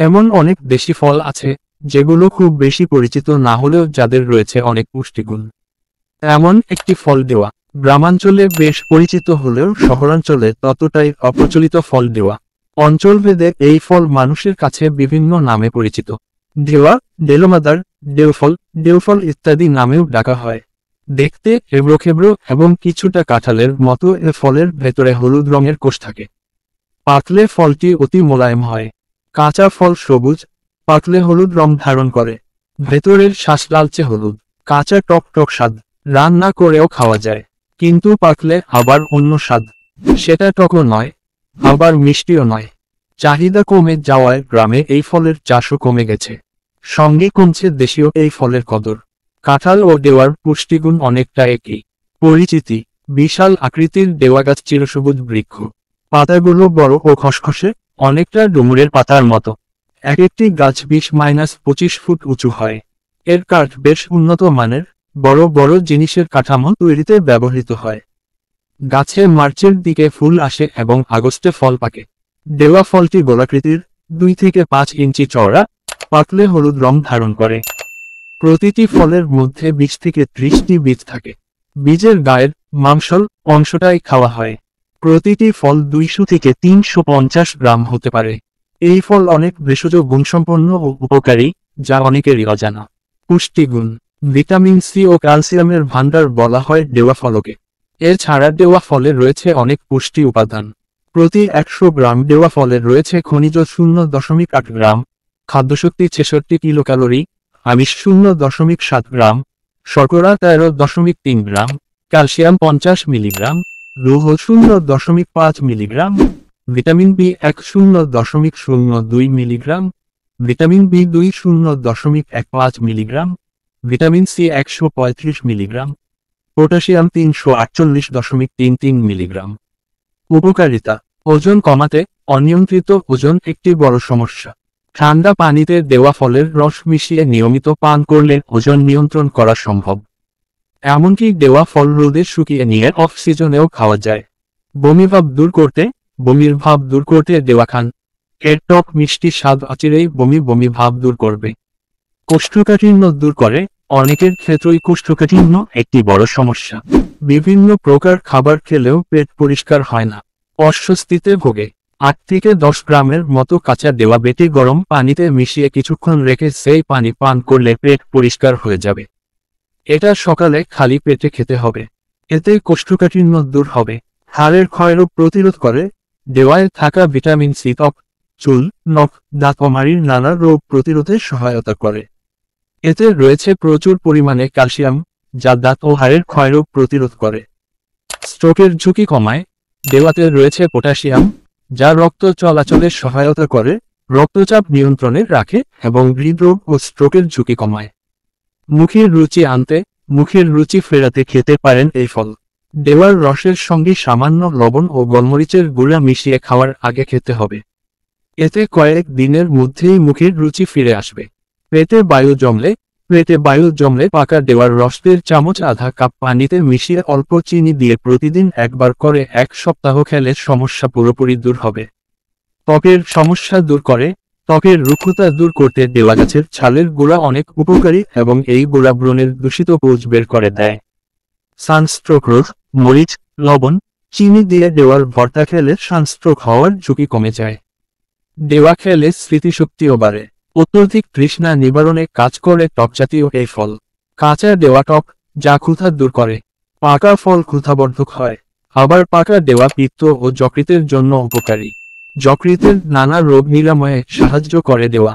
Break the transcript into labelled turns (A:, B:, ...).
A: এমন অনেক দেশি ফল আছে যেগুলো খুব বেশি পরিচিত না হলেও যাদের রয়েছে অনেক পুষ্টিগুণ। এমন একটি ফল দেওয়া। গ্রামাঞ্চলে বেশ পরিচিত হলেও শহরাঞ্চলে ততটাই অপ্রচলিত ফল দেওয়া। অঞ্চলভেদে এই ফল মানুষের কাছে বিভিন্ন নামে পরিচিত। দেওয়া, ডেলোমাদার, দেওফল ইত্যাদি নামেও ডাকা হয়। দেখতে এবড়োখেবড়ো এবং কিছুটা কাঁঠালের মতো এ ফলের ভেতরে হলুদ রঙের কোষ থাকে। পাকলে ফলটি অতি মোলায়েম হয়। কাঁচা ফল সবুজ, পাকলে হলুদ রং ধারণ করে। ভেতরের শ্বাস লালচে হলুদ। কাঁচা টক টক স্বাদ, রান্না করেও খাওয়া যায়। কিন্তু পাকলে আবার অন্য স্বাদ, সেটা টকও নয় আবার মিষ্টিও নয়। চাহিদা কমে যাওয়ায় গ্রামে এই ফলের চাষও কমে গেছে। সঙ্গে কমছে দেশীয় এই ফলের কদর। কাঁঠাল ও ডেওয়ার পুষ্টিগুণ অনেকটা একই। পরিচিতি: বিশাল আকৃতির ডেওয়া গাছ চিরসবুজ বৃক্ষ। পাতাগুলো বড় ও খসখসে, অনেকটা ডুমুরের পাতার মতো। এক একটি গাছ 20-25 ফুট উঁচু হয়। এর কাঠ বেশ উন্নত মানের, বড় বড় জিনিসের কাঠামো তৈরিতে ব্যবহৃত হয়। গাছে মার্চের দিকে ফুল আসে এবং আগস্টে ফল পাকে। ডেওয়া ফলটি গোলাকৃতির, 2 থেকে 5 ইঞ্চি চওড়া, পাকলে হলুদ রং ধারণ করে। প্রতিটি ফলের মধ্যে 20 থেকে 30টি বীজ থাকে। বীজের গায়ের মাংসল অংশটাই খাওয়া হয়। প্রতিটি ফল 200 থেকে 350 গ্রাম হতে পারে। এই ফল অনেক ভেষজ গুণসম্পন্ন ও উপকারী, যা অনেকেরই অজানা। পুষ্টিগুণ: ভিটামিন সি ও ক্যালসিয়ামের ভাণ্ডার বলা হয় ডেওয়া ফলকে। এছাড়া ডেওয়া ফলে রয়েছে অনেক পুষ্টি উপাদান। প্রতি 100 গ্রাম ডেওয়া ফলে রয়েছে খনিজ 0.8 গ্রাম, খাদ্যশক্তি 66 কিলোক্যালোরি, আমিষ 0.7 গ্রাম, শর্করা 13.3 গ্রাম, ক্যালসিয়াম 50 মিলিগ্রাম, লৌহ 0.5 মিলিগ্রাম, ভিটামিন বি1 0.02 মিলিগ্রাম, ভিটামিন বি2 0.15 milligram, vitamin C 135 milligram, potassium 348.33 milligram. উপকারিতা: ওজন কমাতে। অনিয়ন্ত্রিত ওজন একটি বড় সমস্যা। ঠান্ডা পানিতে দেওয়া ফলের রস মিশিয়ে নিয়মিত পান করলে ওজন নিয়ন্ত্রণ করা সম্ভব। এমনকি দেওয়া ফল রোদে শুকিয়ে নিয়ে অফ সিজনেও খাওয়া যায়। বমির ভাব দূর করতে দেওয়া খান। এর টক মিষ্টি স্বাদ অচিরেই বমি ভাব দূর করবে। কোষ্ঠকাঠিন্য দূর করে। অনেকের ক্ষেত্রেই কোষ্ঠকাঠিন্য একটি বড় সমস্যা। বিভিন্ন প্রকার খাবার খেলেও পেট পরিষ্কার হয় না, অস্বস্তিতে ভোগে। 8 থেকে 10 গ্রামের মতো কাঁচা ডেওয়া বেটে গরম পানিতে মিশিয়ে কিছুক্ষণ রেখে সেই পানি পান করলে পেট পরিষ্কার হয়ে যাবে। এটা সকালে খালি পেটে খেতে হবে। এতে কোষ্ঠকাঠিন্য দূর হবে। হাড়ের ক্ষয়রোগ প্রতিরোধ করে। ডেওয়ায় থাকা ভিটামিন সি ত্বক, চুল, নখ, দাঁত ও মাড়ির নানা রোগ প্রতিরোধে সহায়তা করে। এতে রয়েছে প্রচুর পরিমাণে ক্যালসিয়াম, যা দাঁত ও হাড়ের ক্ষয়রোগ প্রতিরোধ করে। স্ট্রোকের ঝুঁকি কমায়। ডেওয়াতে রয়েছে পটাশিয়াম, যা রক্ত চলাচলে সহায়তা করে, রক্তচাপ নিয়ন্ত্রণে রাখে এবং হৃদরোগ ও স্ট্রোকের ঝুঁকি কমায়। মুখের রুচি আনতে, মুখের রুচি ফেরাতে খেতে পারেন এই ফল। ডেওয়ার রসের সঙ্গে সামান্য লবণ ও গোলমরিচের গুঁড়া মিশিয়ে খাওয়ার আগে খেতে হবে। এতে কয়েক দিনের মধ্যেই মুখের রুচি ফিরে আসবে। পেটে বায়ু জমলে পাকা ডেওয়ার রস 1 চামচ আধা কাপ পানিতে মিশিয়ে অল্প চিনি দিয়ে প্রতিদিন একবার করে 1 সপ্তাহ খেলে সমস্যা পুরোপুরি দূর হবে। ত্বকের সমস্যা দূর করে। ত্বকের রুক্ষতা দূর করতে ডেওয়া গাছের ছালের গুঁড়া অনেক উপকারী এবং এই গুঁড়া ব্রণের দূষিত পুঁজ বের করে দেয়। সানস্ট্রোক রোধ: মরিচ, লবণ, চিনি দিয়ে ডেওয়ার ভর্তা খেলে সানস্ট্রোক হওয়ার ঝুঁকি কমে যায়। ডেওয়া খেলে স্মৃতিশক্তিও বাড়ে। অত্যধিক তৃষ্ণা নিবারণে কাজ করে টকজাতীয় এই ফল। কাঁচা ডেওয়া টক, যা ক্ষুধা দূর করে। পাকা ফল ক্ষুধাবর্ধক হয়। আবার পাকা ডেওয়া পিত্ত ও যকৃতের জন্য উপকারী। যকৃতের নানা রোগ নিরাময়ে সাহায্য করে ডেওয়া।